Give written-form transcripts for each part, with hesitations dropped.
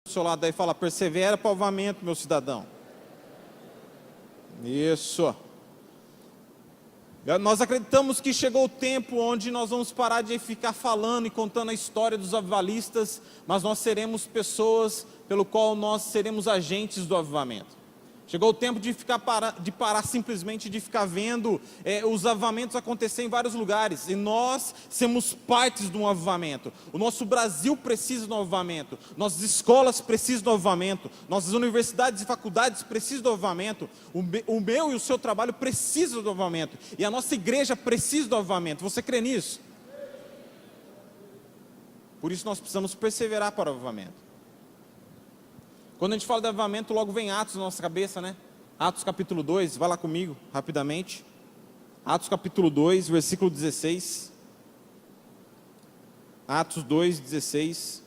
do seu lado aí, fala: persevera para o avivamento, meu cidadão. Isso. Nós acreditamos que chegou o tempo onde nós vamos parar de ficar falando e contando a história dos avivalistas, mas nós seremos pessoas pelo qual nós seremos agentes do avivamento. Chegou o tempo de parar simplesmente de ficar vendo os avivamentos acontecer em vários lugares, e nós somos partes de um avivamento. O nosso Brasil precisa de um avivamento, nossas escolas precisam do avivamento, nossas universidades e faculdades precisam do avivamento, o meu e o seu trabalho precisam do avivamento, e a nossa igreja precisa do avivamento. Você crê nisso? Por isso nós precisamos perseverar para o avivamento. Quando a gente fala de avivamento, logo vem Atos na nossa cabeça, né? Atos capítulo 2, vai lá comigo, rapidamente. Atos capítulo 2, versículo 16. Atos 2, 16.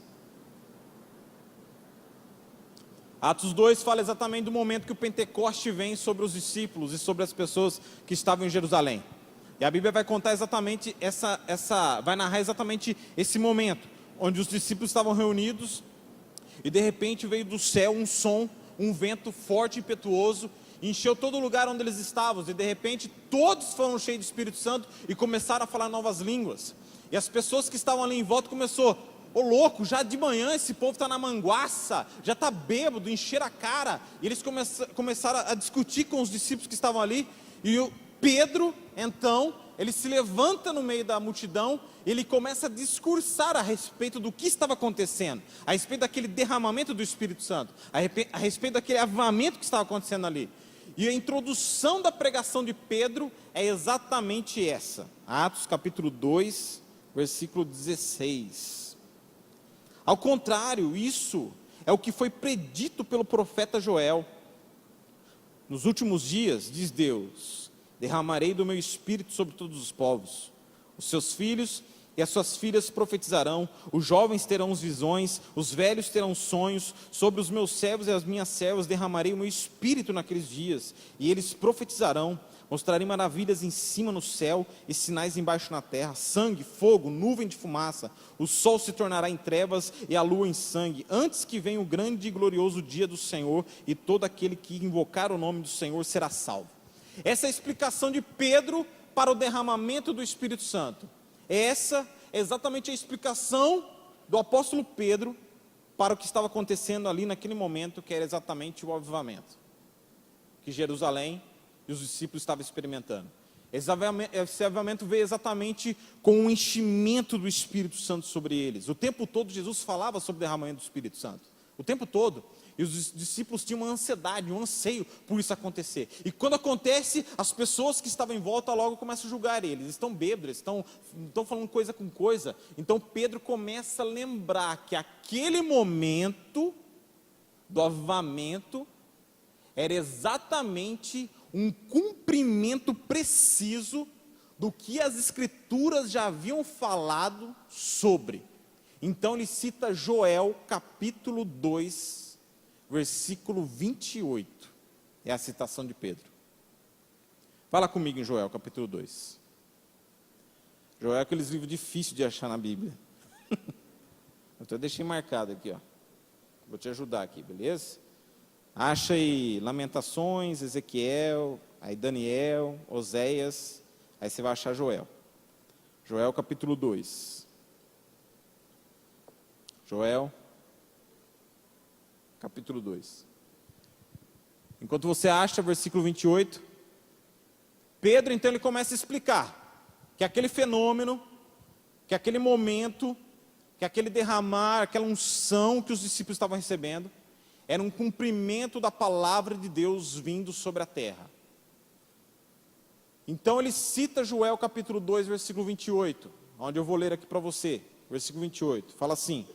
Atos 2 fala exatamente do momento que o Pentecoste vem sobre os discípulos e sobre as pessoas que estavam em Jerusalém. E a Bíblia vai contar exatamente vai narrar exatamente esse momento, onde os discípulos estavam reunidos, e de repente veio do céu um som, um vento forte e impetuoso, encheu todo o lugar onde eles estavam, e de repente todos foram cheios do Espírito Santo e começaram a falar novas línguas. E as pessoas que estavam ali em volta começou: ô louco, já de manhã esse povo está na manguaça, já está bêbado, encher a cara. E eles começaram a discutir com os discípulos que estavam ali, e o Pedro, então, ele se levanta no meio da multidão, ele começa a discursar a respeito do que estava acontecendo, a respeito daquele derramamento do Espírito Santo, a respeito daquele avivamento que estava acontecendo ali. E a introdução da pregação de Pedro é exatamente essa, Atos capítulo 2, versículo 16. Ao contrário, isso é o que foi predito pelo profeta Joel. Nos últimos dias, diz Deus, derramarei do meu espírito sobre todos os povos. Os seus filhos e as suas filhas profetizarão, os jovens terão visões, os velhos terão sonhos. Sobre os meus servos e as minhas servas derramarei o meu espírito naqueles dias, e eles profetizarão. Mostrarei maravilhas em cima no céu e sinais embaixo na terra: sangue, fogo, nuvem de fumaça. O sol se tornará em trevas e a lua em sangue, antes que venha o grande e glorioso dia do Senhor, e todo aquele que invocar o nome do Senhor será salvo. Essa é a explicação de Pedro para o derramamento do Espírito Santo. Essa é exatamente a explicação do apóstolo Pedro para o que estava acontecendo ali naquele momento, que era exatamente o avivamento que Jerusalém e os discípulos estavam experimentando. Esse avivamento veio exatamente com o enchimento do Espírito Santo sobre eles. O tempo todo Jesus falava sobre o derramamento do Espírito Santo, o tempo todo. E os discípulos tinham uma ansiedade, um anseio por isso acontecer. E quando acontece, as pessoas que estavam em volta logo começam a julgar eles. Eles estão bêbados, estão falando coisa com coisa. Então Pedro começa a lembrar que aquele momento do avivamento era exatamente um cumprimento preciso do que as Escrituras já haviam falado sobre. Então ele cita Joel capítulo 2, versículo 28, é a citação de Pedro. Fala comigo em Joel capítulo 2. Joel é aqueles livros difíceis de achar na Bíblia. Eu até deixei marcado aqui, ó. Vou te ajudar aqui, beleza? Acha aí Lamentações, Ezequiel, aí Daniel, Oséias, aí você vai achar Joel. Joel capítulo 2. Joel capítulo 2. Enquanto você acha, versículo 28, Pedro, então, ele começa a explicar que aquele fenômeno, que aquele momento, que aquele derramar, aquela unção que os discípulos estavam recebendo, era um cumprimento da palavra de Deus vindo sobre a terra. Então ele cita Joel capítulo 2, versículo 28, onde eu vou ler aqui para você, versículo 28, fala assim: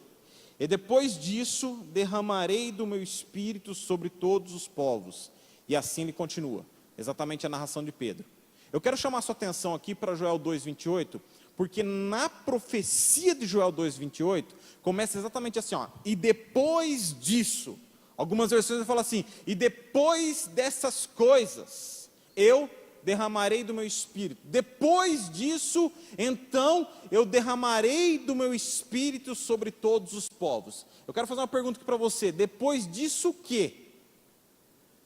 e depois disso derramarei do meu espírito sobre todos os povos. E assim ele continua, exatamente a narração de Pedro. Eu quero chamar a sua atenção aqui para Joel 2,28, porque na profecia de Joel 2,28, começa exatamente assim, ó, e depois disso, algumas versões falam assim, e depois dessas coisas, eu derramarei do meu espírito. Depois disso, então, eu derramarei do meu espírito sobre todos os povos. Eu quero fazer uma pergunta aqui para você. Depois disso o quê?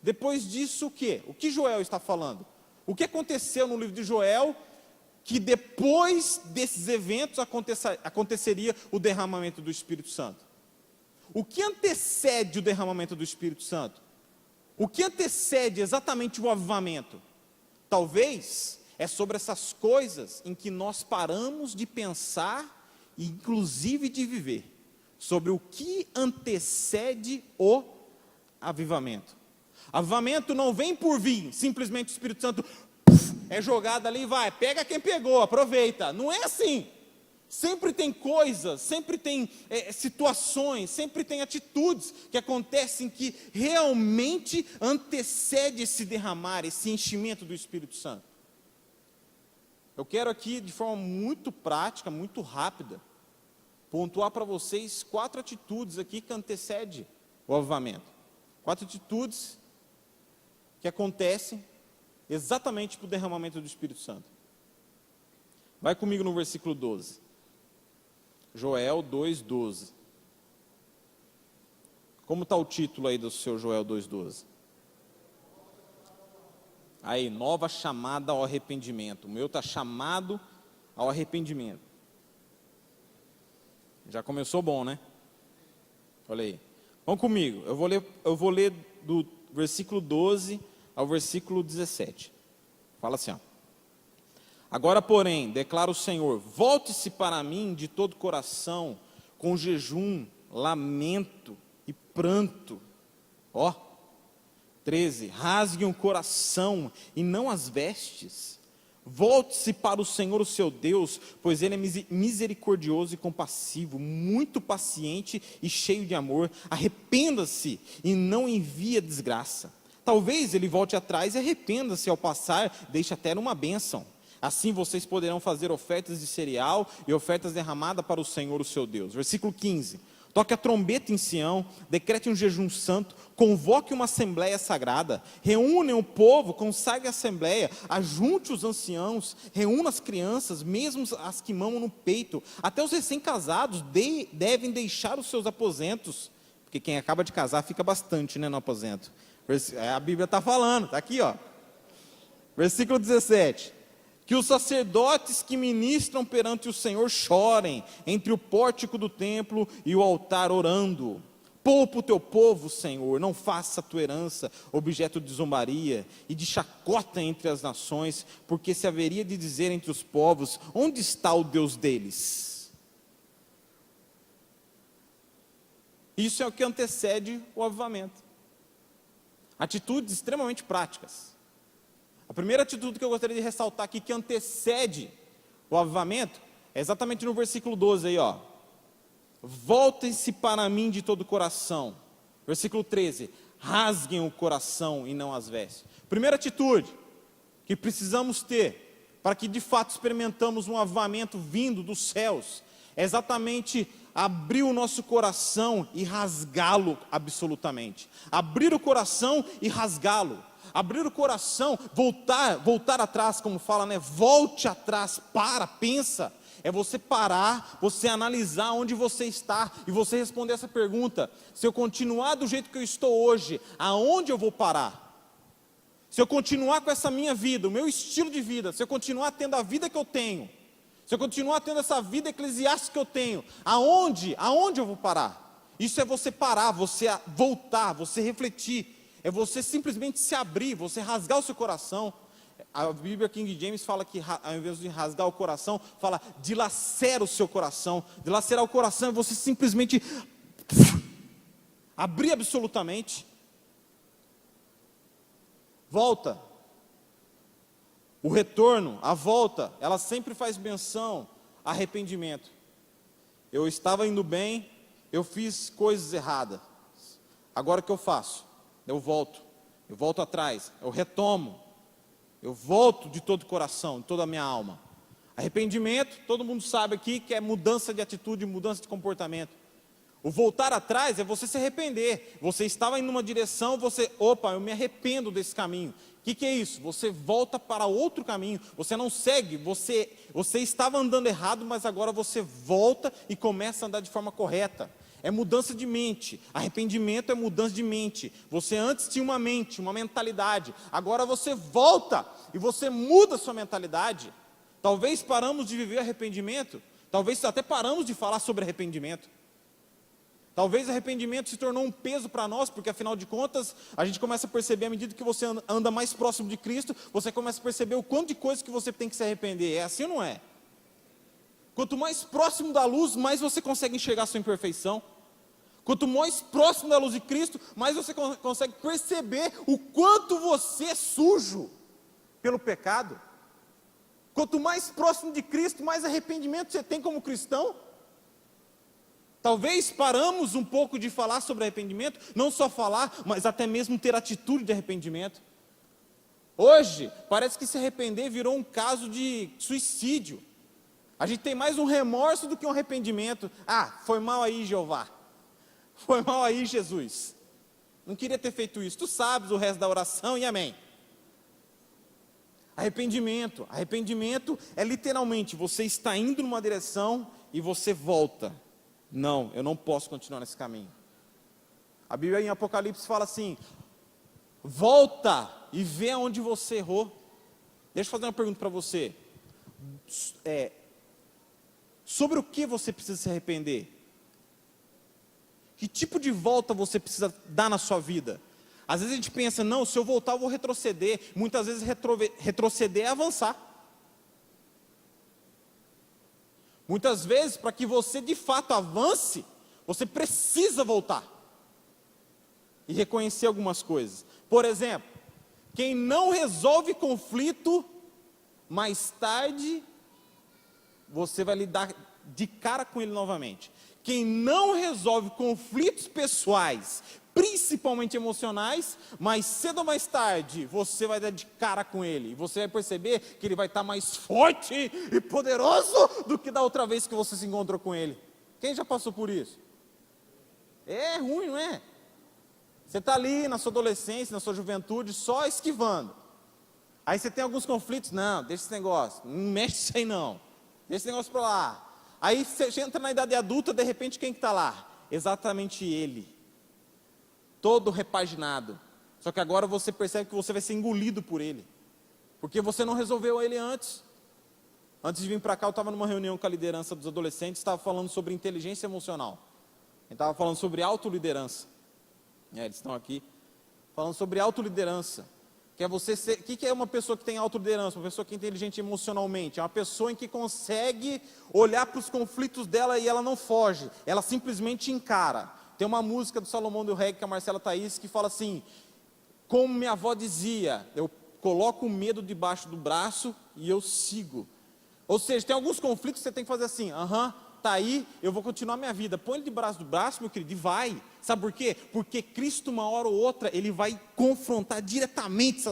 Depois disso o quê? O que Joel está falando? O que aconteceu no livro de Joel, que depois desses eventos aconteceria o derramamento do Espírito Santo? O que antecede o derramamento do Espírito Santo? O que antecede exatamente o avivamento? Talvez é sobre essas coisas em que nós paramos de pensar e inclusive de viver, sobre o que antecede o avivamento. Avivamento não vem por vir, simplesmente o Espírito Santo é jogado ali e vai, pega quem pegou, aproveita. Não é assim. Sempre tem coisas, sempre tem situações, sempre tem atitudes que acontecem que realmente antecede esse derramar, esse enchimento do Espírito Santo. Eu quero aqui, de forma muito prática, muito rápida, pontuar para vocês 4 atitudes aqui que antecedem o avivamento. 4 atitudes que acontecem exatamente para o derramamento do Espírito Santo. Vai comigo no versículo 12. Joel 2,12. Como está o título aí do seu Joel 2,12? Aí, nova chamada ao arrependimento. O meu está chamado ao arrependimento. Já começou bom, né? Olha aí. Vamos comigo. Eu vou ler do versículo 12 ao versículo 17. Fala assim, ó. Agora, porém, declara o Senhor, volte-se para mim de todo o coração, com jejum, lamento e pranto. Ó, 13, rasguem o coração e não as vestes. Volte-se para o Senhor, o seu Deus, pois Ele é misericordioso e compassivo, muito paciente e cheio de amor. Arrependa-se e não envie a desgraça. Talvez Ele volte atrás e arrependa-se ao passar, deixe até uma bênção. Assim vocês poderão fazer ofertas de cereal e ofertas derramadas para o Senhor, o seu Deus. Versículo 15. Toque a trombeta em Sião, decrete um jejum santo, convoque uma assembleia sagrada, reúne o povo, consagre a assembleia, ajunte os anciãos, reúna as crianças, mesmo as que mamam no peito, até os recém-casados devem deixar os seus aposentos, porque quem acaba de casar fica bastante, né, no aposento. A Bíblia está falando, está aqui, ó. Versículo 17. Que os sacerdotes que ministram perante o Senhor chorem entre o pórtico do templo e o altar orando. Poupa o teu povo, Senhor, não faça a tua herança objeto de zombaria e de chacota entre as nações, porque se haveria de dizer entre os povos, onde está o Deus deles? Isso é o que antecede o avivamento. Atitudes extremamente práticas. A primeira atitude que eu gostaria de ressaltar aqui, que antecede o avivamento, é exatamente no versículo 12 aí, ó. Voltem-se para mim de todo o coração. Versículo 13. Rasguem o coração e não as vestes. Primeira atitude que precisamos ter, para que de fato experimentamos um avivamento vindo dos céus, é exatamente abrir o nosso coração e rasgá-lo absolutamente. Abrir o coração e rasgá-lo. Abrir o coração, voltar atrás, como fala, né? Volte atrás, pensa. É você parar, você analisar onde você está e você responder essa pergunta: se eu continuar do jeito que eu estou hoje, aonde eu vou parar? Se eu continuar com essa minha vida, o meu estilo de vida, se eu continuar tendo a vida que eu tenho, se eu continuar tendo essa vida eclesiástica que eu tenho, aonde eu vou parar? Isso é você parar, você voltar, você refletir. É você simplesmente se abrir, você rasgar o seu coração. A Bíblia King James fala que, ao invés de rasgar o coração, fala dilacera o seu coração. Dilacerar o coração é você simplesmente abrir absolutamente. Volta. O retorno, a volta, ela sempre faz menção a arrependimento. Eu estava indo bem, eu fiz coisas erradas. Agora o que eu faço? Eu volto atrás, eu retomo, eu volto de todo o coração, de toda a minha alma. Arrependimento, todo mundo sabe aqui que é mudança de atitude, mudança de comportamento. O voltar atrás é você se arrepender. Você estava indo numa direção, opa, eu me arrependo desse caminho. O que é isso? Você volta para outro caminho, você não segue, você estava andando errado, mas agora você volta e começa a andar de forma correta. É mudança de mente. Arrependimento é mudança de mente. Você antes tinha uma mente, uma mentalidade, agora você volta e você muda a sua mentalidade. Talvez paramos de viver arrependimento, talvez até paramos de falar sobre arrependimento. Talvez arrependimento se tornou um peso para nós, porque afinal de contas, a gente começa a perceber, à medida que você anda mais próximo de Cristo, você começa a perceber o quanto de coisas que você tem que se arrepender. É assim ou não é? Quanto mais próximo da luz, mais você consegue enxergar a sua imperfeição. Quanto mais próximo da luz de Cristo, mais você consegue perceber o quanto você é sujo pelo pecado. Quanto mais próximo de Cristo, mais arrependimento você tem como cristão. Talvez paramos um pouco de falar sobre arrependimento, não só falar, mas até mesmo ter atitude de arrependimento. Hoje, parece que se arrepender virou um caso de suicídio. A gente tem mais um remorso do que um arrependimento. Ah, foi mal aí, Jeová. Foi mal aí, Jesus. Não queria ter feito isso. Tu sabes o resto da oração e amém. Arrependimento é literalmente, você está indo numa direção e você volta. Não, eu não posso continuar nesse caminho. A Bíblia em Apocalipse fala assim: volta e vê onde você errou. Deixa eu fazer uma pergunta para você. Sobre o que você precisa se arrepender? Que tipo de volta você precisa dar na sua vida? Às vezes a gente pensa, não, se eu voltar eu vou retroceder. Muitas vezes retroceder é avançar. Muitas vezes, para que você de fato avance, você precisa voltar e reconhecer algumas coisas. Por exemplo, quem não resolve conflito, mais tarde você vai lidar de cara com ele novamente. Quem não resolve conflitos pessoais, principalmente emocionais, mais cedo ou mais tarde, você vai dar de cara com ele. E você vai perceber que ele vai estar mais forte e poderoso do que da outra vez que você se encontrou com ele. Quem já passou por isso? É ruim, não é? Você está ali na sua adolescência, na sua juventude, só esquivando. Aí você tem alguns conflitos, não, deixa esse negócio, não mexe isso aí não. Deixa esse negócio para lá. Aí você entra na idade adulta, de repente quem que está lá? Exatamente ele. Todo repaginado. Só que agora você percebe que você vai ser engolido por ele. Porque você não resolveu ele antes. Antes de vir para cá, eu estava numa reunião com a liderança dos adolescentes, estava falando sobre inteligência emocional. Eu estava falando sobre autoliderança. Eles estão aqui. Falando sobre autoliderança. Que é você ser, o que é uma pessoa que tem autoliderança? Uma pessoa que é inteligente emocionalmente. É uma pessoa em que consegue olhar para os conflitos dela e ela não foge. Ela simplesmente encara. Tem uma música do Salomão do Reggae, que é a Marcela Thaís, que fala assim: como minha avó dizia, eu coloco o medo debaixo do braço e eu sigo. Ou seja, tem alguns conflitos que você tem que fazer assim: tá aí, eu vou continuar minha vida. Põe ele debaixo do braço, meu querido, e vai. Sabe por quê? Porque Cristo, uma hora ou outra, ele vai confrontar diretamente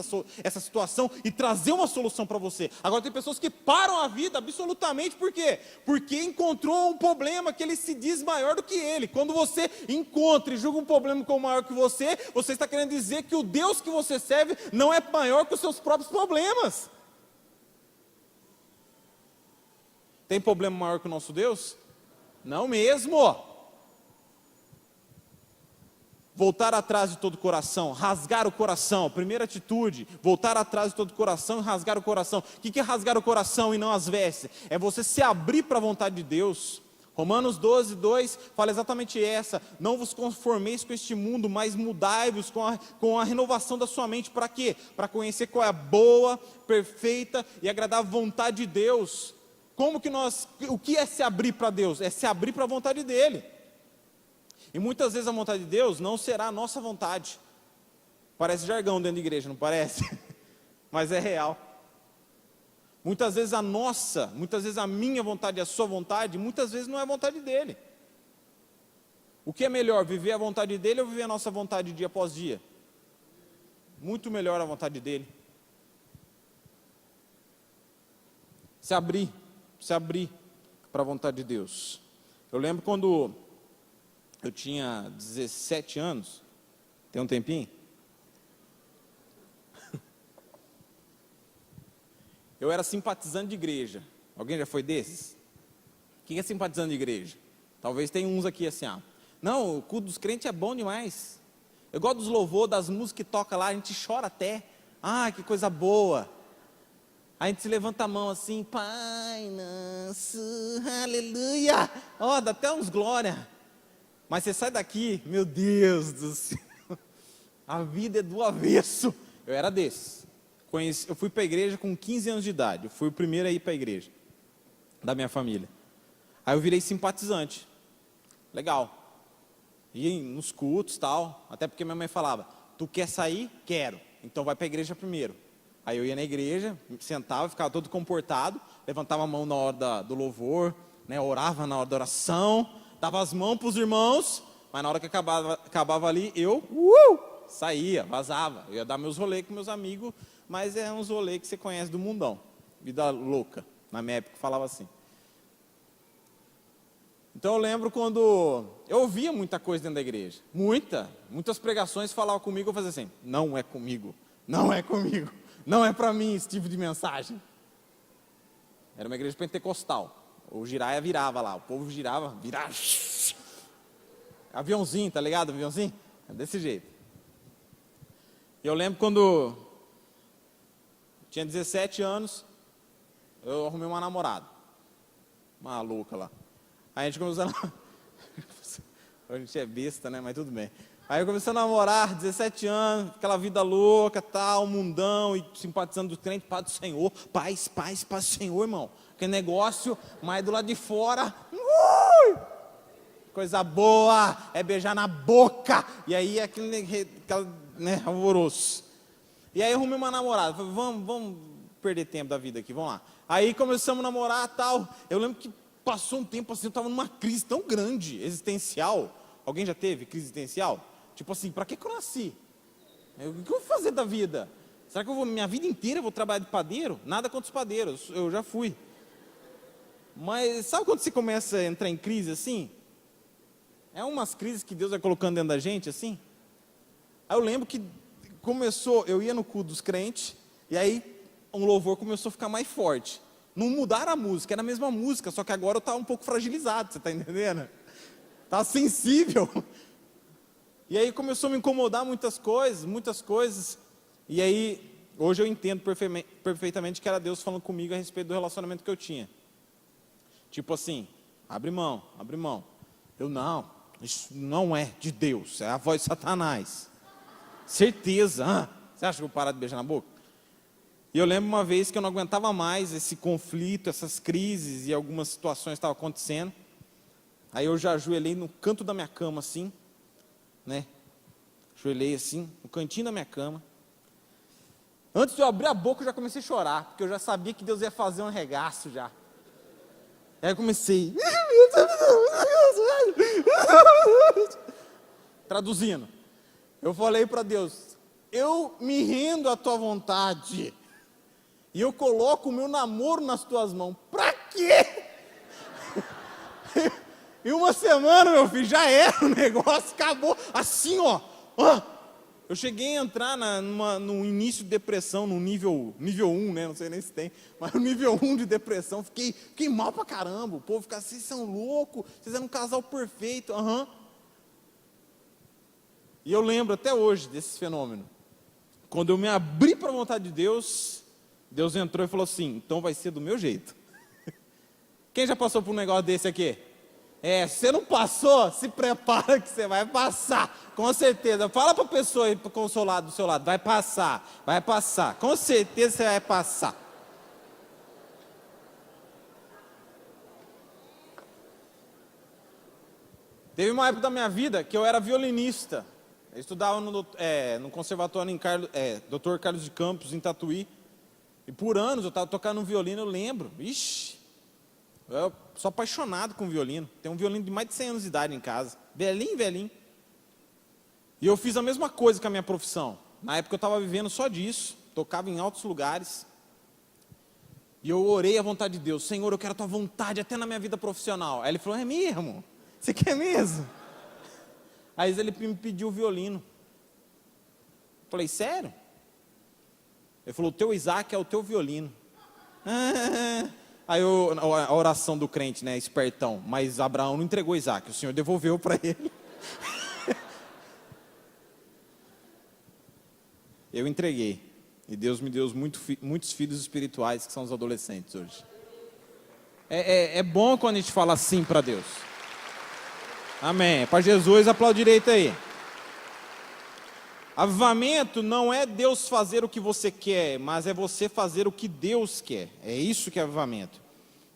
essa situação e trazer uma solução para você. Agora tem pessoas que param a vida absolutamente, por quê? Porque encontrou um problema que ele se diz maior do que ele. Quando você encontra e julga um problema como maior que você está querendo dizer que o Deus que você serve não é maior que os seus próprios problemas. Tem problema maior que o nosso Deus? Não mesmo. Voltar atrás de todo o coração, rasgar o coração. Primeira atitude, voltar atrás de todo o coração e rasgar o coração. O que é rasgar o coração e não as vestes? É você se abrir para a vontade de Deus. Romanos 12, 2 fala exatamente essa: não vos conformeis com este mundo, mas mudai-vos com a renovação da sua mente. Para quê? Para conhecer qual é a boa, perfeita e agradável vontade de Deus. O que é se abrir para Deus? É se abrir para a vontade dEle. E muitas vezes a vontade de Deus não será a nossa vontade. Parece jargão dentro da igreja, não parece? Mas é real. Muitas vezes a minha vontade e a sua vontade, muitas vezes não é a vontade dEle. O que é melhor, viver a vontade dEle ou viver a nossa vontade dia após dia? Muito melhor a vontade dEle. Se abrir para a vontade de Deus. Eu lembro quando eu tinha 17 anos, tem um tempinho? Eu era simpatizante de igreja. Alguém já foi desses? O que é simpatizante de igreja? Talvez tenha uns aqui assim, não, o culto dos crentes é bom demais. Eu gosto dos louvor, das músicas que toca lá, a gente chora até. Que coisa boa. A gente se levanta a mão assim, Pai nosso, aleluia. Dá até uns glória. Mas você sai daqui, meu Deus do céu, a vida é do avesso. Eu era desses. Eu fui para a igreja com 15 anos de idade. Eu fui o primeiro a ir para a igreja da minha família. Aí eu virei simpatizante. Legal. Ia nos cultos e tal. Até porque minha mãe falava, tu quer sair? Quero. Então vai para a igreja primeiro. Aí eu ia na igreja, sentava, ficava todo comportado, levantava a mão na hora do louvor, né, orava na hora da oração, dava as mãos para os irmãos, mas na hora que acabava ali, eu saía, vazava. Eu ia dar meus rolês com meus amigos, mas é uns rolês que você conhece do mundão. Vida louca. Na minha época falava assim. Então eu lembro quando eu ouvia muita coisa dentro da igreja. Muitas pregações falavam comigo, eu fazia assim, não é comigo, não é comigo, não é para mim esse tipo de mensagem. Era uma igreja pentecostal. O giraia virava lá, o povo virava. Aviãozinho, tá ligado? Aviãozinho? É desse jeito. Eu lembro quando tinha 17 anos, eu arrumei uma namorada. Maluca lá. Aí a gente começou a a gente é besta, né? Mas tudo bem. Aí eu comecei a namorar, 17 anos, aquela vida louca, tal, mundão, e simpatizando do crente, paz do Senhor, paz do Senhor, irmão. Que negócio, mas do lado de fora, coisa boa, é beijar na boca, e aí aquele alvoroço. E aí eu arrumei uma namorada, falei, vamos perder tempo da vida aqui, vamos lá. Aí começamos a namorar, tal, eu lembro que passou um tempo assim, eu estava numa crise tão grande, existencial. Alguém já teve crise existencial? Tipo assim, para que eu nasci? O que eu vou fazer da vida? Será que minha vida inteira eu vou trabalhar de padeiro? Nada contra os padeiros, eu já fui. Mas sabe quando você começa a entrar em crise assim? É umas crises que Deus vai colocando dentro da gente assim. Aí eu lembro que começou, eu ia no culto dos crentes, e aí um louvor começou a ficar mais forte. Não mudaram a música, era a mesma música, só que agora eu estava um pouco fragilizado, você está entendendo? Estava sensível. E aí começou a me incomodar muitas coisas. E aí, hoje eu entendo perfeitamente que era Deus falando comigo a respeito do relacionamento que eu tinha. Tipo assim, abre mão. Eu não, isso não é de Deus, é a voz de Satanás. Certeza, você acha que eu vou parar de beijar na boca? E eu lembro uma vez que eu não aguentava mais esse conflito, essas crises e algumas situações estavam acontecendo. Aí eu já ajoelhei no canto da minha cama assim, né? Ajoelhei assim, no cantinho da minha cama. Antes de eu abrir a boca eu já comecei a chorar, porque eu já sabia que Deus ia fazer um regaço já. Aí eu comecei. Traduzindo, eu falei para Deus, eu me rendo à tua vontade. E eu coloco o meu namoro nas tuas mãos. Pra quê? Em uma semana, meu filho, já era o negócio, acabou. Assim, ó. Eu cheguei a entrar no início de depressão, no nível 1, né? Não sei nem se tem. Mas no nível 1 de depressão, fiquei mal pra caramba. O povo fica assim, vocês são loucos, vocês eram um casal perfeito. E eu lembro até hoje desse fenômeno. Quando eu me abri para a vontade de Deus, Deus entrou e falou assim, então vai ser do meu jeito. Quem já passou por um negócio desse aqui? Se você não passou, se prepara que você vai passar, com certeza. Fala para a pessoa aí, com o seu lado, do seu lado, vai passar, com certeza você vai passar. Teve uma época da minha vida que eu era violinista. Eu estudava no conservatório Dr. Carlos de Campos, em Tatuí. E por anos eu estava tocando um violino, eu lembro. Ixi, eu sou apaixonado com violino. Tenho um violino de mais de 100 anos de idade em casa. Velhinho. E eu fiz a mesma coisa com a minha profissão. Na época eu estava vivendo só disso. Tocava em altos lugares. E eu orei à vontade de Deus. Senhor, eu quero a tua vontade até na minha vida profissional. Aí ele falou, é mesmo? Você quer mesmo? Aí ele me pediu o violino. Falei, sério? Ele falou, o teu Isaac é o teu violino. Aí a oração do crente, né, espertão. Mas Abraão não entregou Isaac, o Senhor devolveu para ele. Eu entreguei. E Deus me deu muitos filhos espirituais, que são os adolescentes hoje. É bom quando a gente fala sim para Deus. Amém. Para Jesus, aplaude direito aí. Avivamento não é Deus fazer o que você quer, mas é você fazer o que Deus quer. É isso que é avivamento.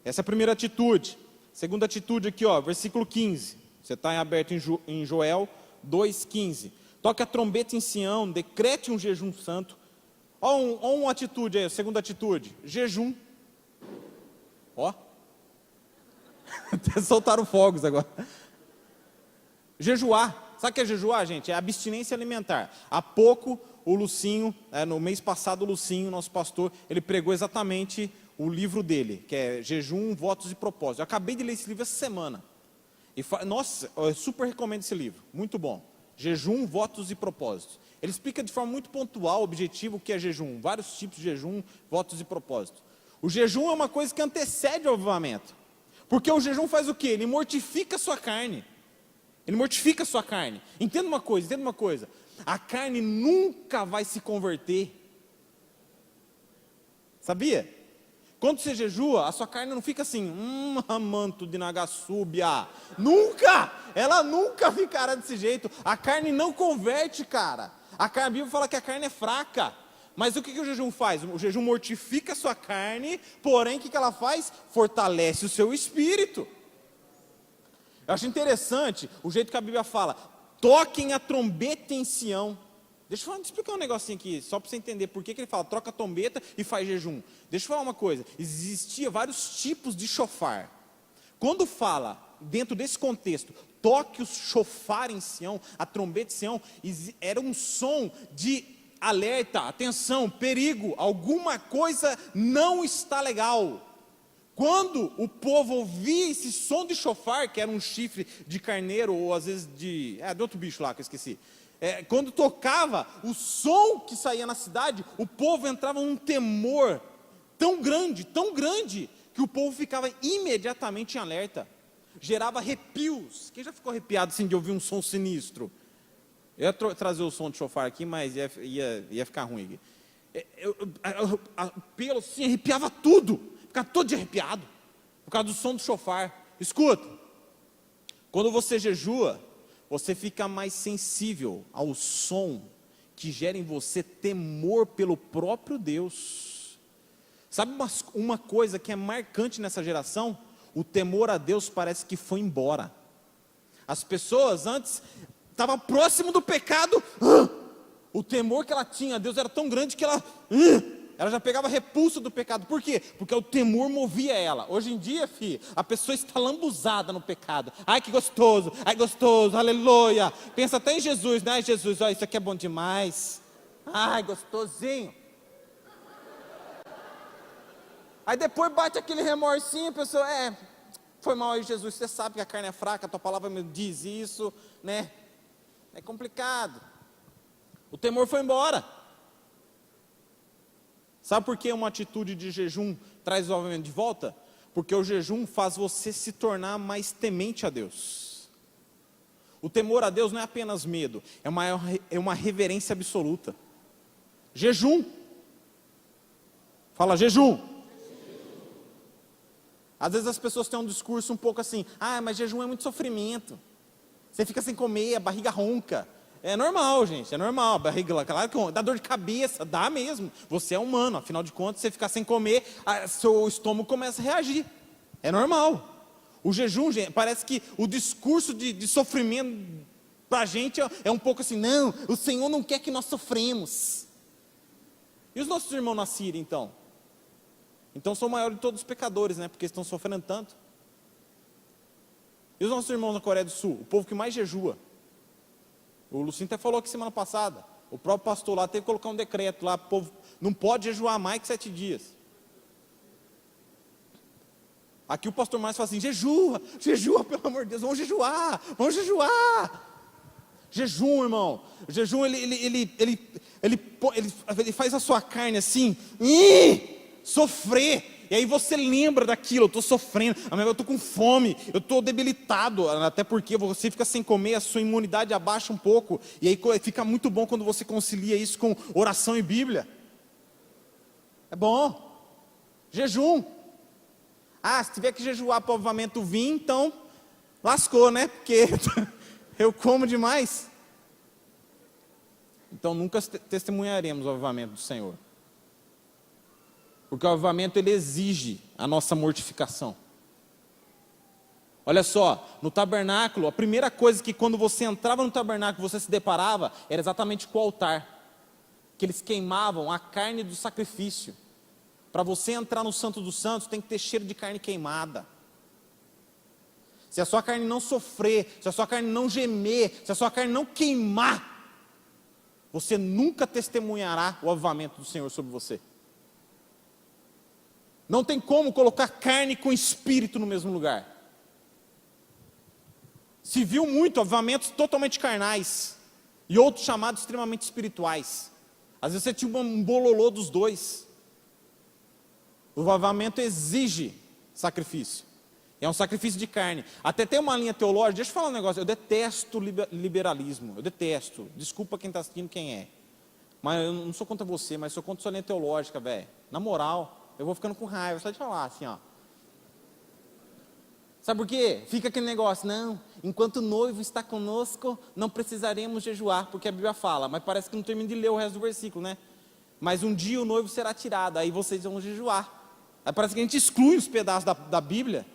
Essa é a primeira atitude. Segunda atitude aqui, ó, versículo 15. Você está aberto em Joel 2,15. Toque a trombeta em Sião, decrete um jejum santo. Ó, uma atitude aí, segunda atitude. Jejum. Ó. Até soltaram fogos agora. Jejuar. Sabe o que é jejuar, gente? É abstinência alimentar. Há pouco, o Lucinho, no mês passado, o Lucinho, nosso pastor, ele pregou exatamente o livro dele, que é Jejum, Votos e Propósitos. Eu acabei de ler esse livro essa semana. Nossa, eu super recomendo esse livro. Muito bom. Jejum, Votos e Propósitos. Ele explica de forma muito pontual, objetiva, o que é jejum. Vários tipos de jejum, votos e propósitos. O jejum é uma coisa que antecede o avivamento. Porque o jejum faz o quê? Ele mortifica a sua carne. Ele mortifica a sua carne. Entenda uma coisa. A carne nunca vai se converter. Sabia? Quando você jejua, a sua carne não fica assim, manto de Nagasúbia. Nunca! Ela nunca ficará desse jeito. A carne não converte, cara. A Bíblia fala que a carne é fraca. Mas o que o jejum faz? O jejum mortifica a sua carne, porém, o que ela faz? Fortalece o seu espírito. Eu acho interessante o jeito que a Bíblia fala, toquem a trombeta em Sião. Deixa eu explicar um negocinho aqui, só para você entender por que ele fala, troca a trombeta e faz jejum. Deixa eu falar uma coisa, existia vários tipos de chofar. Quando fala, dentro desse contexto, toque o chofar em Sião, a trombeta em Sião, era um som de alerta, atenção, perigo, alguma coisa não está legal. Quando o povo ouvia esse som de chofar, que era um chifre de carneiro, ou às vezes de outro bicho lá que eu esqueci. Quando tocava, o som que saía na cidade, o povo entrava num temor tão grande, que o povo ficava imediatamente em alerta. Gerava arrepios. Quem já ficou arrepiado assim de ouvir um som sinistro? Eu ia trazer o som de chofar aqui, mas ia ficar ruim aqui. O pelo assim, arrepiava tudo. Ficava todo arrepiado, por causa do som do chofar. Escuta, quando você jejua, você fica mais sensível ao som que gera em você temor pelo próprio Deus. Sabe uma coisa que é marcante nessa geração? O temor a Deus parece que foi embora. As pessoas antes estavam próximo do pecado, o temor que ela tinha a Deus era tão grande que ela já pegava repulsa do pecado. Por quê? Porque o temor movia ela. Hoje em dia, a pessoa está lambuzada no pecado. Ai, que gostoso, aleluia. Pensa até em Jesus, né? Ai, Jesus, isso aqui é bom demais. Ai, gostosinho. Aí depois bate aquele remorsinho, a pessoa, foi mal aí, Jesus, você sabe que a carne é fraca, a tua palavra me diz isso, né? É complicado. O temor foi embora. Sabe por que uma atitude de jejum traz o avivamento de volta? Porque o jejum faz você se tornar mais temente a Deus. O temor a Deus não é apenas medo, é uma reverência absoluta. Jejum. Fala jejum. Às vezes as pessoas têm um discurso um pouco assim, mas jejum é muito sofrimento. Você fica sem comer, a barriga ronca. É normal, gente, é normal, a barriga, claro que dá dor de cabeça, dá mesmo. Você é humano, afinal de contas, você ficar sem comer, seu estômago começa a reagir. É normal. O jejum, gente, parece que o discurso de sofrimento para a gente é um pouco assim, não, o Senhor não quer que nós sofremos. E os nossos irmãos na Síria, então? Então são o maior de todos os pecadores, né? Porque estão sofrendo tanto. E os nossos irmãos na Coreia do Sul, o povo que mais jejua? O Lucinho até falou aqui semana passada. O próprio pastor lá teve que colocar um decreto lá, o povo não pode jejuar mais que 7 dias. Aqui o pastor mais fala assim, jejua, pelo amor de Deus, vamos jejuar. Jejum, irmão. O jejum, ele faz a sua carne assim, sofrer. E aí você lembra daquilo, eu estou sofrendo, eu estou com fome, eu estou debilitado, até porque você fica sem comer, a sua imunidade abaixa um pouco, e aí fica muito bom quando você concilia isso com oração e Bíblia. É bom. Jejum. Se tiver que jejuar para o avivamento vir, então lascou, né? Porque eu como demais. Então nunca testemunharemos o avivamento do Senhor. Porque o avivamento, ele exige a nossa mortificação. Olha só, no tabernáculo, a primeira coisa que quando você entrava no tabernáculo, você se deparava, era exatamente com o altar. Que eles queimavam a carne do sacrifício. Para você entrar no Santo dos Santos, tem que ter cheiro de carne queimada. Se a sua carne não sofrer, se a sua carne não gemer, se a sua carne não queimar, você nunca testemunhará o avivamento do Senhor sobre você. Não tem como colocar carne com espírito no mesmo lugar. Se viu muito avivamentos totalmente carnais e outros chamados extremamente espirituais. Às vezes você tinha um bololô dos dois. O avivamento exige sacrifício. É um sacrifício de carne. Até tem uma linha teológica, deixa eu falar um negócio, eu detesto liberalismo, eu detesto. Desculpa quem está assistindo, quem é. Mas eu não sou contra você, mas sou contra sua linha teológica, velho. Na moral, eu vou ficando com raiva, só de falar assim, ó. Sabe por quê? Fica aquele negócio, não, enquanto o noivo está conosco, não precisaremos jejuar, porque a Bíblia fala, mas parece que não termina de ler o resto do versículo, né? Mas um dia o noivo será tirado, aí vocês vão jejuar. Aí parece que a gente exclui os pedaços da Bíblia.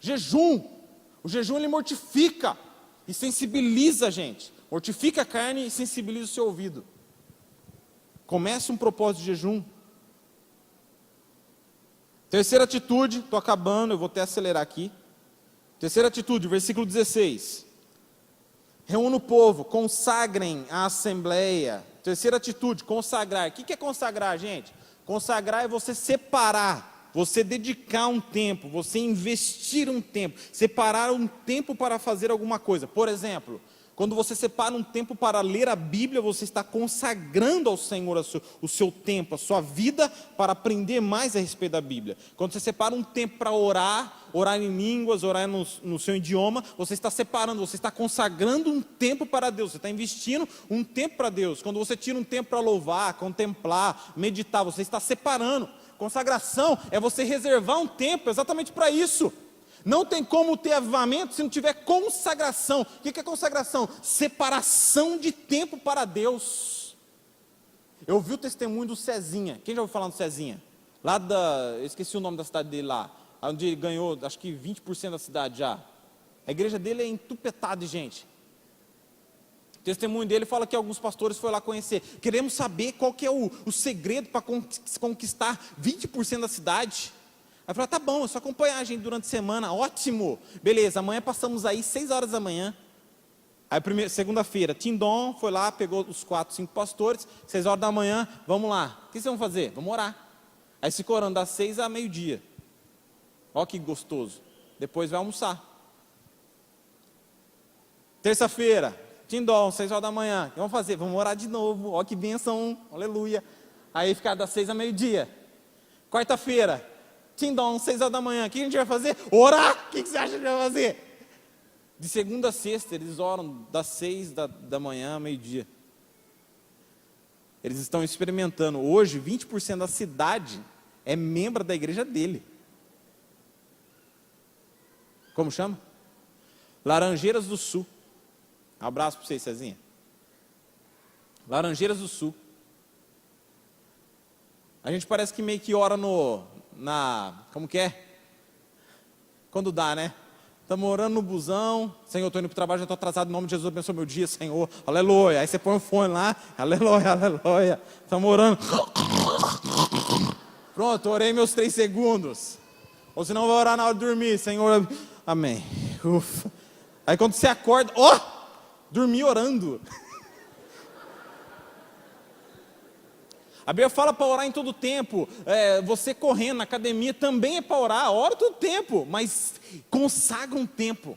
Jejum, o jejum ele mortifica e sensibiliza a gente. Mortifica a carne e sensibiliza o seu ouvido. Começa um propósito de jejum. Terceira atitude, estou acabando, eu vou até acelerar aqui. Terceira atitude, versículo 16. Reúna o povo, consagrem a assembleia. Terceira atitude, consagrar. O que é consagrar, gente? Consagrar é você separar, você dedicar um tempo, você investir um tempo, separar um tempo para fazer alguma coisa. Por exemplo, quando você separa um tempo para ler a Bíblia, você está consagrando ao Senhor o seu tempo, a sua vida, para aprender mais a respeito da Bíblia. Quando você separa um tempo para orar em línguas, orar no seu idioma, você está separando, você está consagrando um tempo para Deus, você está investindo um tempo para Deus. Quando você tira um tempo para louvar, contemplar, meditar, você está separando. Consagração é você reservar um tempo exatamente para isso. Não tem como ter avivamento se não tiver consagração. O que é consagração? Separação de tempo para Deus. Eu vi o testemunho do Cezinha. Quem já ouviu falar do Cezinha? Eu esqueci o nome da cidade dele lá, onde ele ganhou, acho que 20% da cidade já. A igreja dele é entupetada de gente. O testemunho dele fala que alguns pastores foram lá conhecer. Queremos saber qual que é o segredo para conquistar 20% da cidade. Aí eu falei, tá bom, é só acompanhar a gente durante a semana, ótimo. Beleza, amanhã passamos aí 6 horas da manhã. Aí segunda-feira, Tindom foi lá, pegou os 4, 5 pastores, 6 horas da manhã, vamos lá. O que vocês vão fazer? Vamos orar. Aí ficou orando das 6 a meio-dia. Ó que gostoso. Depois vai almoçar. Terça-feira, Tindom, 6 horas da manhã. O que vamos fazer? Vamos orar de novo. Ó que bênção, aleluia. Aí ficar das 6 a meio-dia. Quarta-feira, Tindom, 6 horas da manhã. O que a gente vai fazer? Orar! O que você acha que vai fazer? De segunda a sexta, eles oram das 6 da manhã a meio-dia. Eles estão experimentando. Hoje, 20% da cidade é membro da igreja dele. Como chama? Laranjeiras do Sul. Um abraço para vocês, Cezinha. Laranjeiras do Sul. A gente parece que meio que ora como que é? Quando dá, né? Estamos orando no busão. Senhor, estou indo para o trabalho, já estou atrasado. Em nome de Jesus, abençoe meu dia, Senhor. Aleluia. Aí você põe o fone lá. Aleluia, aleluia. Estamos orando. Pronto, orei meus 3 segundos. Ou senão vai orar na hora de dormir. Senhor, amém. Ufa. Aí quando você acorda, dormi orando. A Bíblia fala para orar em todo tempo. Você correndo na academia também é para orar. Ora todo tempo, mas consagra um tempo.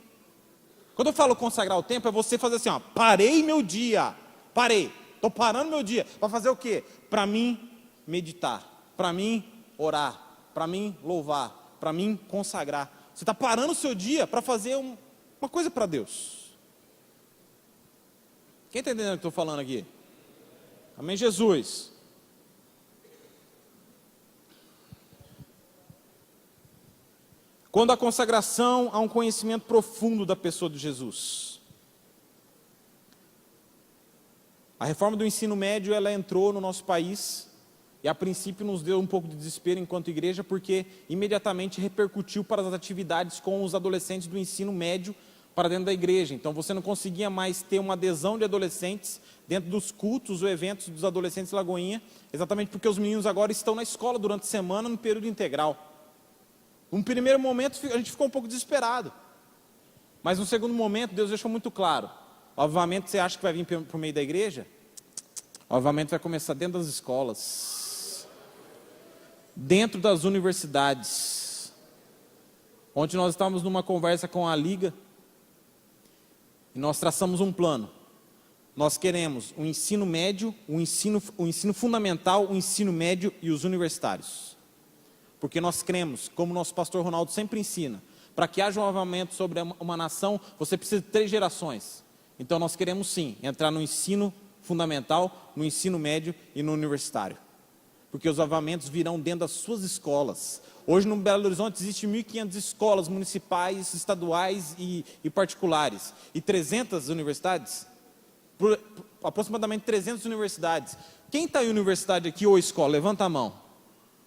Quando eu falo consagrar o tempo, é você fazer assim, ó, parei meu dia, parei, estou parando meu dia, para fazer o quê? Para mim meditar, para mim orar, para mim louvar, para mim consagrar. Você está parando o seu dia para fazer uma coisa para Deus. Quem está entendendo o que eu estou falando aqui? Amém, Jesus? Quando a consagração há um conhecimento profundo da pessoa de Jesus. A reforma do ensino médio, ela entrou no nosso país e a princípio nos deu um pouco de desespero enquanto igreja, porque imediatamente repercutiu para as atividades com os adolescentes do ensino médio para dentro da igreja. Então você não conseguia mais ter uma adesão de adolescentes dentro dos cultos ou eventos dos adolescentes de Lagoinha, exatamente porque os meninos agora estão na escola durante a semana no período integral. Num primeiro momento a gente ficou um pouco desesperado, mas no segundo momento Deus deixou muito claro: o avivamento você acha que vai vir por meio da igreja? O avivamento vai começar dentro das escolas, dentro das universidades. Ontem nós estávamos numa conversa com a Liga e nós traçamos um plano. Nós queremos o ensino médio, o ensino fundamental, o ensino médio e os universitários. Porque nós cremos, como nosso pastor Ronaldo sempre ensina, para que haja um avivamento sobre uma nação, você precisa de 3 gerações. Então nós queremos sim, entrar no ensino fundamental, no ensino médio e no universitário. Porque os avivamentos virão dentro das suas escolas. Hoje no Belo Horizonte existem 1.500 escolas municipais, estaduais e particulares. E 300 universidades, aproximadamente 300 universidades. Quem está em universidade aqui ou escola? Levanta a mão.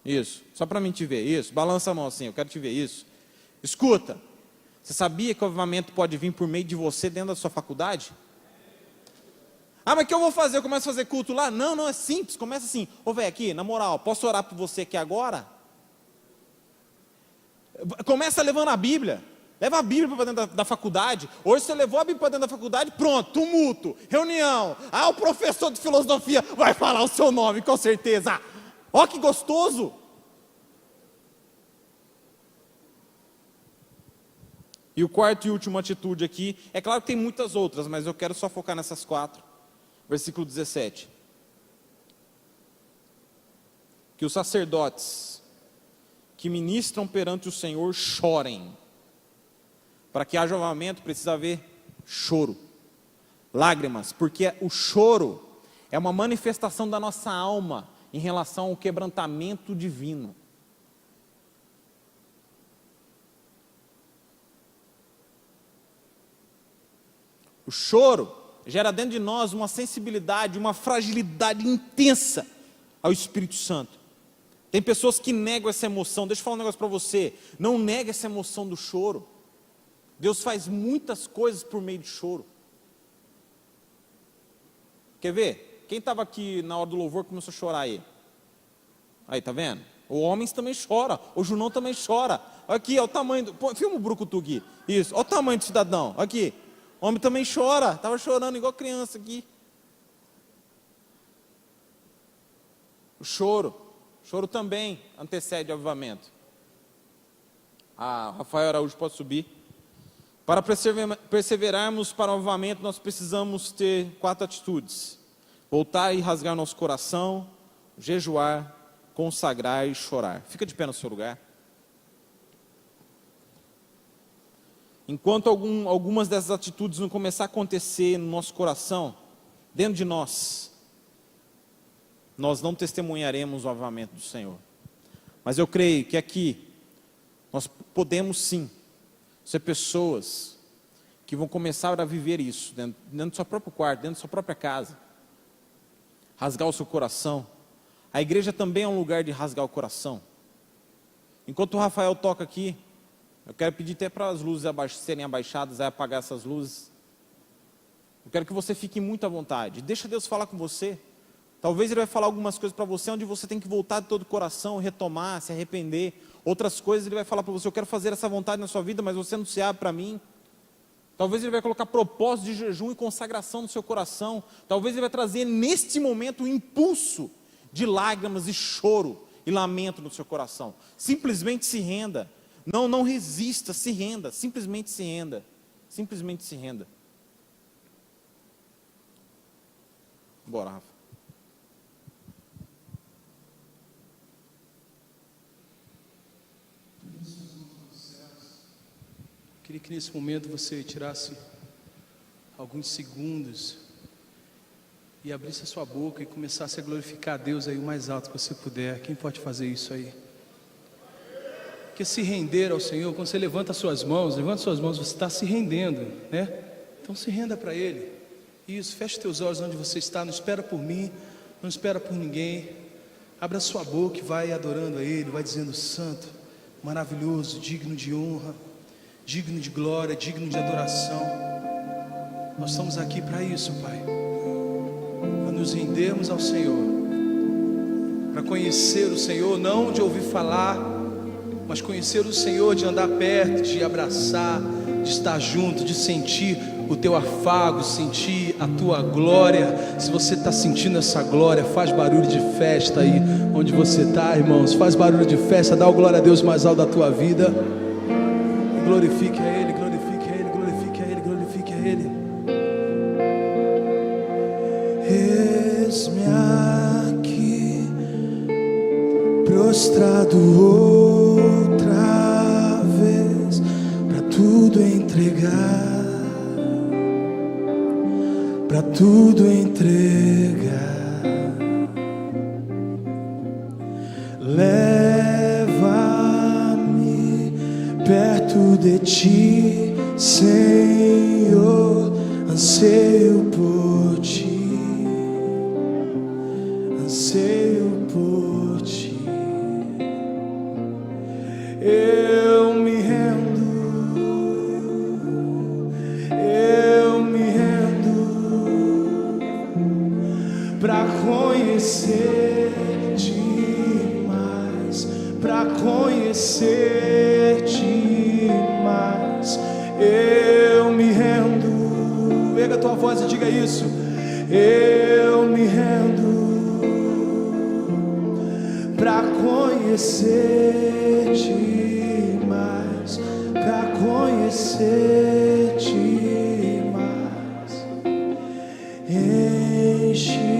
Isso, só para mim te ver, isso, balança a mão assim, eu quero te ver, isso. Escuta, você sabia que o avivamento pode vir por meio de você dentro da sua faculdade? Ah, mas o que eu vou fazer? Eu começo a fazer culto lá? Não, é simples, começa assim: ô velho, aqui, na moral, posso orar por você aqui agora? Começa levando a Bíblia, leva a Bíblia para dentro da faculdade. Hoje você levou a Bíblia para dentro da faculdade, pronto, tumulto, reunião. Ah, o professor de filosofia vai falar o seu nome, com certeza. Ó, que gostoso! E o quarto e último atitude aqui, é claro que tem muitas outras, mas eu quero só focar nessas 4. Versículo 17. Que os sacerdotes que ministram perante o Senhor chorem. Para que haja avivamento precisa haver choro, lágrimas, porque o choro é uma manifestação da nossa alma em relação ao quebrantamento divino. O choro gera dentro de nós uma sensibilidade, uma fragilidade intensa ao Espírito Santo. Tem pessoas que negam essa emoção. Deixa eu falar um negócio para você: não nega essa emoção do choro. Deus faz muitas coisas por meio de choro. Quer ver? Quem estava aqui na hora do louvor começou a chorar aí? Aí, tá vendo? O homens também chora, o Junão também chora. Aqui, olha o tamanho do... Filma o brucutu aqui. Isso, olha o tamanho do cidadão. Aqui, o homem também chora. Estava chorando igual criança aqui. O choro também antecede o avivamento. Rafael Araújo pode subir. Para perseverarmos para o avivamento, nós precisamos ter 4 atitudes: voltar e rasgar nosso coração, jejuar, consagrar e chorar. Fica de pé no seu lugar. Enquanto algumas dessas atitudes não começar a acontecer no nosso coração, dentro de nós não testemunharemos o avivamento do Senhor. Mas eu creio que aqui nós podemos sim ser pessoas que vão começar a viver isso dentro do seu próprio quarto, dentro da sua própria casa. Rasgar o seu coração. A igreja também é um lugar de rasgar o coração. Enquanto o Rafael toca aqui, eu quero pedir até para as luzes serem abaixadas, apagar essas luzes. Eu quero que você fique muito à vontade. Deixa Deus falar com você. Talvez Ele vai falar algumas coisas para você, onde você tem que voltar de todo o coração, retomar, se arrepender. Outras coisas Ele vai falar para você: eu quero fazer essa vontade na sua vida, mas você não se abre para mim. Talvez Ele vai colocar propósito de jejum e consagração no seu coração. Talvez Ele vai trazer neste momento um impulso de lágrimas e choro e lamento no seu coração. Simplesmente se renda. Não resista, se renda, simplesmente se renda. Simplesmente se renda. Bora, Rafa. Queria que nesse momento você tirasse alguns segundos e abrisse a sua boca e começasse a glorificar a Deus aí o mais alto que você puder. Quem pode fazer isso aí? Porque se render ao Senhor, quando você levanta suas mãos, você está se rendendo, né? Então se renda para Ele. Isso, feche teus olhos onde você está, não espera por mim, não espera por ninguém. Abra sua boca e vai adorando a Ele, vai dizendo: santo, maravilhoso, digno de honra, digno de glória, digno de adoração. Nós estamos aqui para isso, Pai, para nos rendermos ao Senhor, para conhecer o Senhor, não de ouvir falar, mas conhecer o Senhor, de andar perto, de abraçar, de estar junto, de sentir o teu afago, sentir a tua glória. Se você está sentindo essa glória, faz barulho de festa aí onde você está, irmãos. Faz barulho de festa, dá o glória a Deus mais alto da tua vida. Glorifique a Ele, glorifique a Ele, glorifique a Ele, glorifique a Ele. Eis-me aqui, prostrado outra vez, para tudo entregar, para tudo entregar. Leva-me perto de ti, Senhor, anseio por ti, anseio por ti. Eu me rendo, para conhecer-te mais, para conhecer-te mais. Eu me rendo, pega a tua voz e diga isso. Eu me rendo, para conhecer-te mais, para conhecer-te mais. Enche-me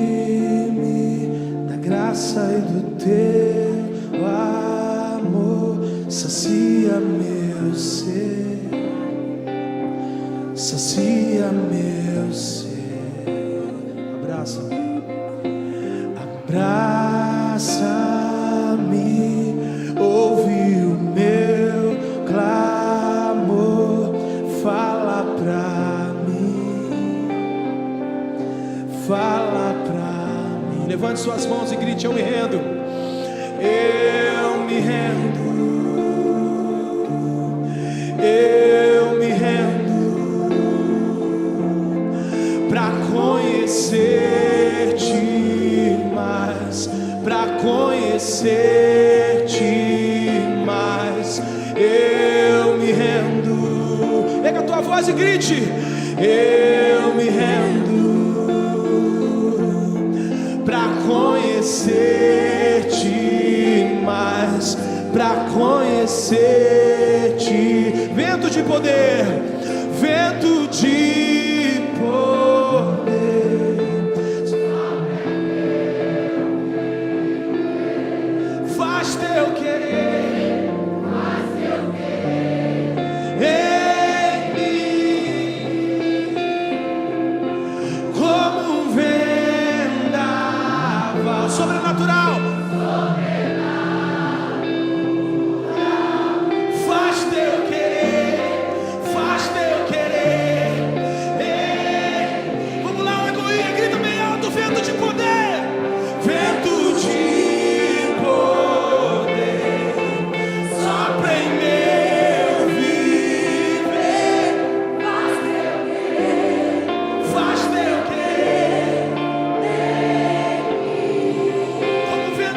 da graça e do teu amor, sacia meu ser, sacia meu ser. Abraça-me, abraça-me, ouve o meu clamor, fala pra mim, fala pra mim. Levante suas mãos e grite: eu me rendo, eu me rendo, eu me rendo, pra conhecer-te mais, pra conhecer-te mais. Eu me rendo, pega a tua voz e grite: eu me rendo, pra conhecer-te mais, pra conhecer-te. Vento de poder, vento de poder, faz teu querer, faz teu querer em mim, como um vendaval sobrenatural. Faz teu querer, faz teu querer. Vamos lá, aleluia, grita bem alto: vento de poder, vento de poder, sopra em meu viver. Faz teu querer, faz teu querer, como vento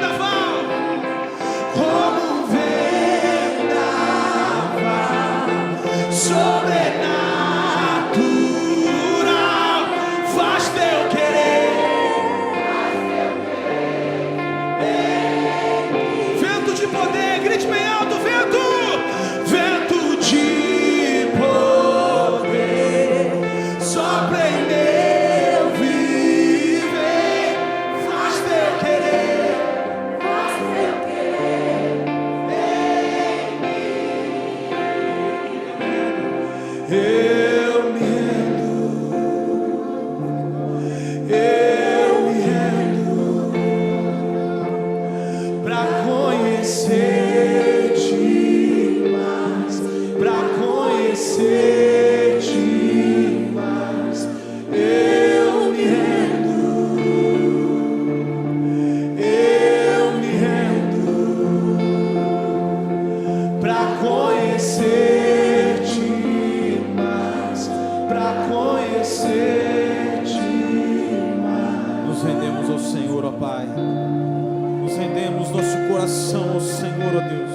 nos rendemos ao Senhor, ó Pai. Nos rendemos nosso coração ao Senhor, ó Deus.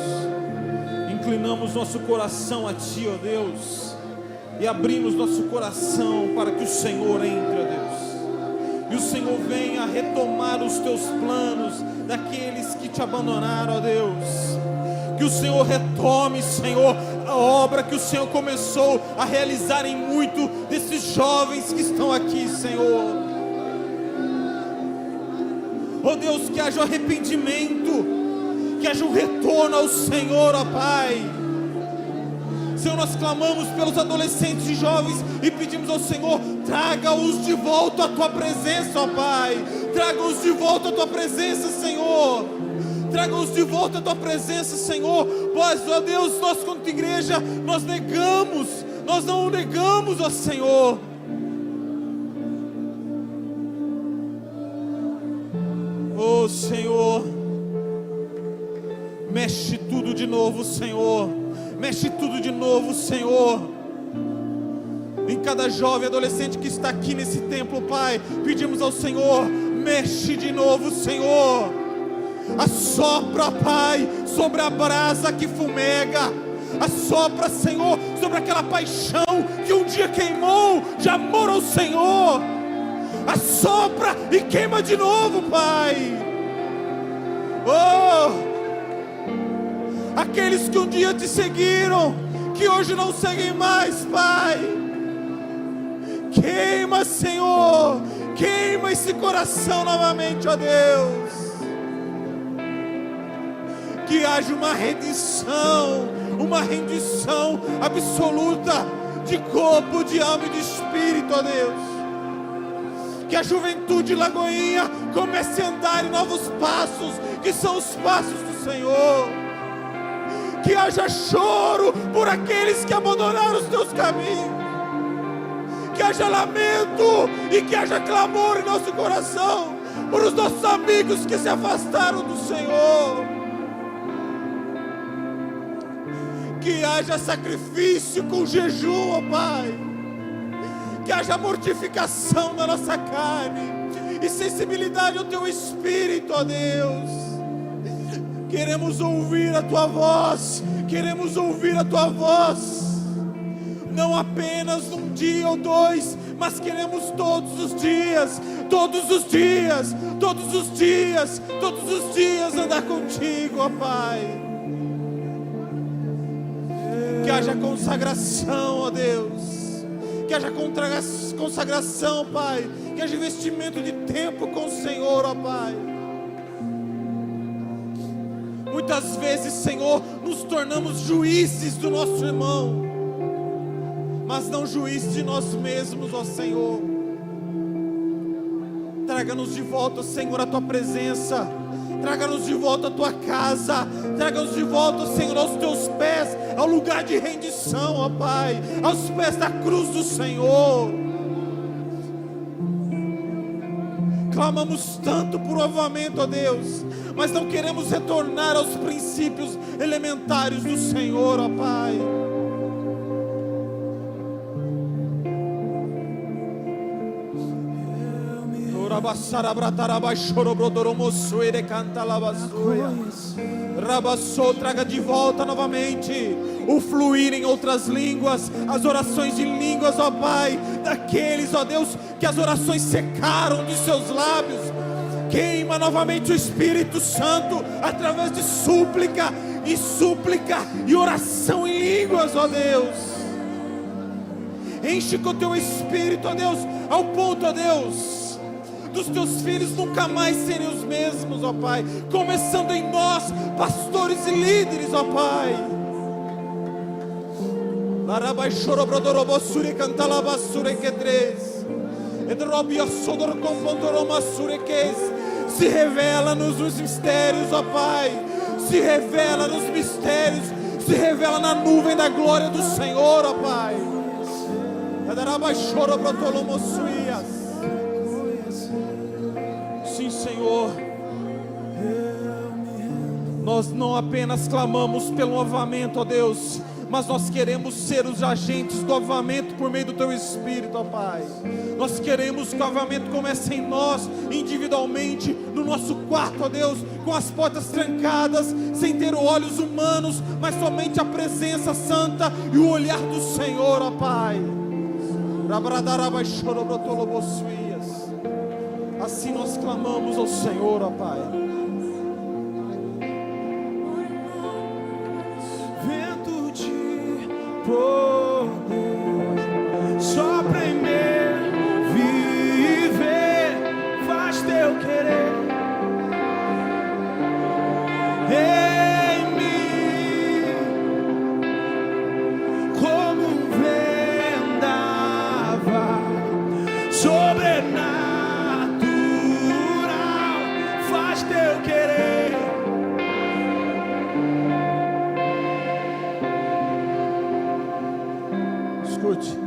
Inclinamos nosso coração a Ti, ó Deus. E abrimos nosso coração para que o Senhor entre, ó Deus. E o Senhor venha retomar os Teus planos daqueles que Te abandonaram, ó Deus. Que o Senhor retome, Senhor, a obra que o Senhor começou a realizar em muito desses jovens que estão aqui, Senhor. Ó Deus, que haja arrependimento, que haja um retorno ao Senhor, ó Pai. Senhor, nós clamamos pelos adolescentes e jovens e pedimos ao Senhor, traga-os de volta à Tua presença, ó Pai. Traga-os de volta à Tua presença, Senhor. Traga-os de volta à Tua presença, Senhor. Pois, ó Deus, nós como igreja, nós não o negamos, ó Senhor. Ó Senhor, mexe tudo de novo, Senhor. Mexe tudo de novo, Senhor. Em cada jovem e adolescente que está aqui nesse templo, Pai, pedimos ao Senhor, mexe de novo, Senhor. Assopra, Pai, sobre a brasa que fumega. Assopra, Senhor, sobre aquela paixão que um dia queimou de amor ao Senhor. Assopra e queima de novo, Pai. Oh! Aqueles que um dia Te seguiram, que hoje não seguem mais, Pai. Queima, Senhor. Queima esse coração novamente, ó Deus. Que haja uma rendição absoluta de corpo, de alma e de espírito, ó Deus. Que a juventude Lagoinha comece a andar em novos passos, que são os passos do Senhor. Que haja choro por aqueles que abandonaram os Teus caminhos. Que haja lamento e que haja clamor em nosso coração por os nossos amigos que se afastaram do Senhor. Que haja sacrifício com jejum, ó Pai. Que haja mortificação da nossa carne e sensibilidade ao Teu Espírito, ó Deus. Queremos ouvir a Tua voz. Queremos ouvir a Tua voz. Não apenas num dia ou dois, mas queremos todos os dias. Todos os dias. Todos os dias. Todos os dias andar contigo, ó Pai. Que haja consagração, ó Deus. Que haja consagração, Pai. Que haja investimento de tempo com o Senhor, ó Pai. Muitas vezes, Senhor, nos tornamos juízes do nosso irmão, mas não juízes de nós mesmos, ó Senhor. Traga-nos de volta, Senhor, a Tua presença. Traga-nos de volta a Tua casa. Traga-nos de volta, Senhor, aos Teus pés, ao lugar de rendição, ó Pai, aos pés da cruz do Senhor. Clamamos tanto por avivamento, ó Deus, mas não queremos retornar aos princípios elementares do Senhor, ó Pai. Traga de volta novamente o fluir em outras línguas, as orações de línguas, ó Pai, daqueles, ó Deus, que as orações secaram de seus lábios. Queima novamente o Espírito Santo através de súplica e oração em línguas, ó Deus. Enche com o Teu Espírito, ó Deus, ao ponto, ó Deus, dos Teus filhos nunca mais serem os mesmos, ó Pai. Começando em nós, pastores e líderes, ó Pai. Se revela-nos nos mistérios, ó Pai. Se revela nos mistérios. Se revela na nuvem da glória do Senhor, ó Pai. Sim, Senhor. Nós não apenas clamamos pelo avivamento, ó Deus, mas nós queremos ser os agentes do avivamento por meio do Teu Espírito, ó Pai. Nós queremos que o avivamento comece em nós, individualmente, no nosso quarto, ó Deus, com as portas trancadas, sem ter olhos humanos, mas somente a presença santa e o olhar do Senhor, ó Pai. Assim nós clamamos ao Senhor, ó Pai. Vento de poder sopra em mim, viver, faz teu querer em mim, como um vendaval sobrenatural, faz teu querer. Escute.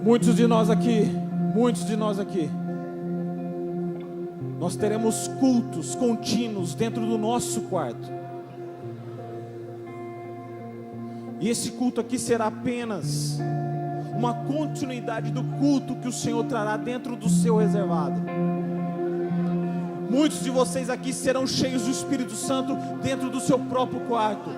Muitos de nós aqui, nós teremos cultos contínuos dentro do nosso quarto. E esse culto aqui será apenas uma continuidade do culto que o Senhor trará dentro do seu reservado. Muitos de vocês aqui serão cheios do Espírito Santo dentro do seu próprio quarto.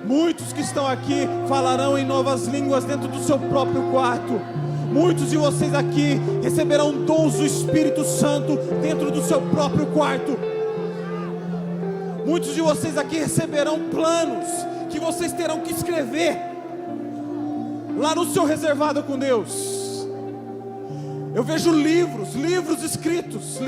Muitos que estão aqui falarão em novas línguas dentro do seu próprio quarto. Muitos de vocês aqui receberão dons do Espírito Santo dentro do seu próprio quarto. Muitos de vocês aqui receberão planos que vocês terão que escrever lá no seu reservado com Deus. Eu vejo livros escritos.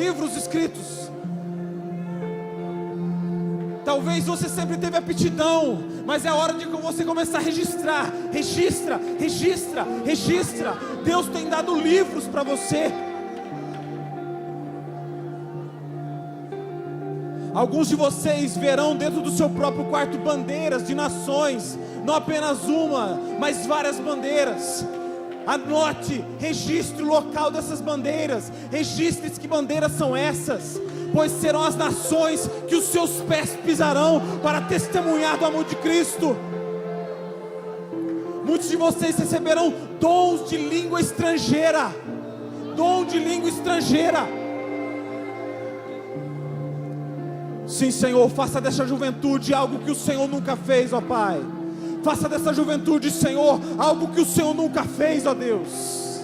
Talvez você sempre teve aptidão, mas é hora de você começar a registrar. Registra. Deus tem dado livros para você. Alguns de vocês verão dentro do seu próprio quarto bandeiras de nações, não apenas uma, mas várias bandeiras. Anote, registre o local dessas bandeiras, registre que bandeiras são essas, pois serão as nações que os seus pés pisarão para testemunhar do amor de Cristo. Muitos de vocês receberão dons de língua estrangeira, Sim, Senhor, faça dessa juventude algo que o Senhor nunca fez, ó Pai. Faça dessa juventude, Senhor, algo que o Senhor nunca fez, ó Deus.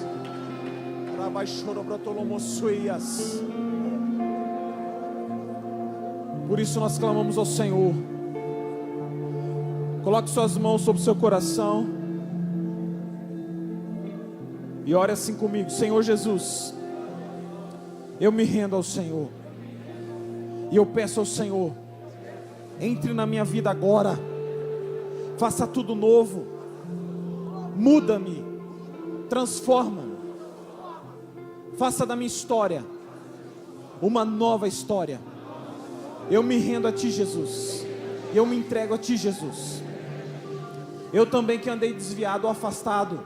Por isso nós clamamos ao Senhor. Coloque suas mãos sobre o seu coração e ore assim comigo. Senhor Jesus, eu me rendo ao Senhor e eu peço ao Senhor, entre na minha vida agora, faça tudo novo, muda-me, transforma-me, faça da minha história uma nova história. Eu me rendo a Ti, Jesus, eu me entrego a Ti, Jesus. Eu também que andei desviado ou afastado,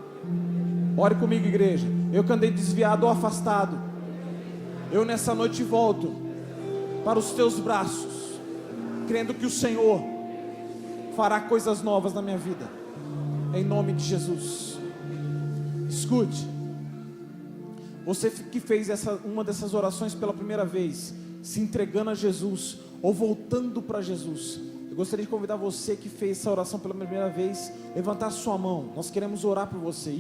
ore comigo, igreja. Eu que andei desviado ou afastado, eu nessa noite volto para os Teus braços, crendo que o Senhor fará coisas novas na minha vida, em nome de Jesus. Escute, você que fez uma dessas orações pela primeira vez, se entregando a Jesus, ou voltando para Jesus, eu gostaria de convidar você que fez essa oração pela primeira vez, levantar sua mão. Nós queremos orar por você.